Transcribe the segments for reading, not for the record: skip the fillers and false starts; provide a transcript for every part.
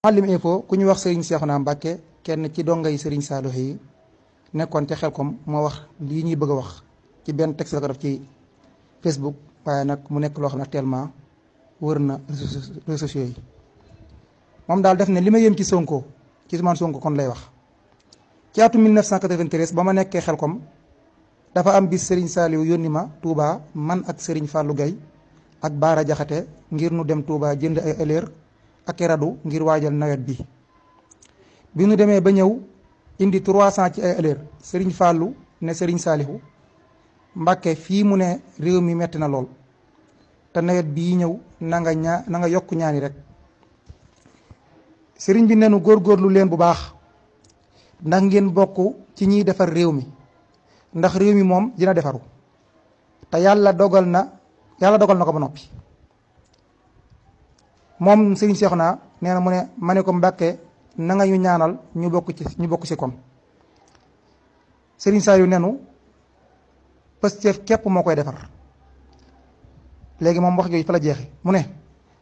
Mouhalim Info ku ñu wax Serigne Cheikhouna Mbacké kenn ci dongay Serigne Saliou yi nekkoon ca Xelkom moo wax lii ñuy bëgg a wax ci benn texte la ko def ci Facebook waaye nag mu nekk loo xam ne actuellement wër na réseaux sociaux yi moom daal def ne li ma yëm ci Sonko ci Ousmane Sonko kon lay wax ci atum 1993 ba ma nekkee Xelkom dafa am bis Serigne Saliou yónni ma Touba man ak Serigne Fallou Gueye ak Baara Jaxate ngir nu dem Touba jënd ay ëllëg ak radu ngir waajal nawet bi nu demee ba ñëw indi 300 ci ay ëllëg Serigne Fallou ne Serigne Saliou Mbacké fii mu ne réew mi metti na lool te nawet bii ñëw na nga yokk ñaani rek Serigne bi nenu góorgóorlu leen bu baax ndax ngeen bokk ci ñiy defar réew mi ndax réew mi moom dina defaru te yàlla dogal na ko ba noppi moom Serigne Cheikhouna nee na mu ne ma ne ko Mbacké na nga ñu ñaanal ñu bokk ci kon Serigne Saliou nenu Pastef képp moo koy defar léegi moom wax jooju fa la jeexe mu ne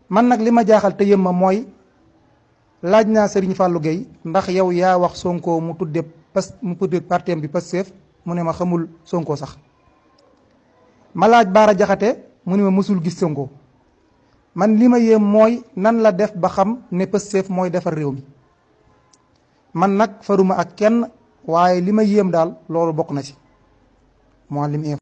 man nag li ma jaaxal te yëm ma mooy laaj naa Serigne Fallou Gueye ndax yow yaa wax Sonko mu tudde partem bi Pastef mu ne ma xamul Sonko sax ma laaj Baara Jaxate mu ne ma mësul gis Sonko man li ma yéem mooy nan la def ba xam ne Pastef mooy defar réew mi man nag faruma ak kenn waaye li ma yéem daal loolu bokk na ci Mouhalim Info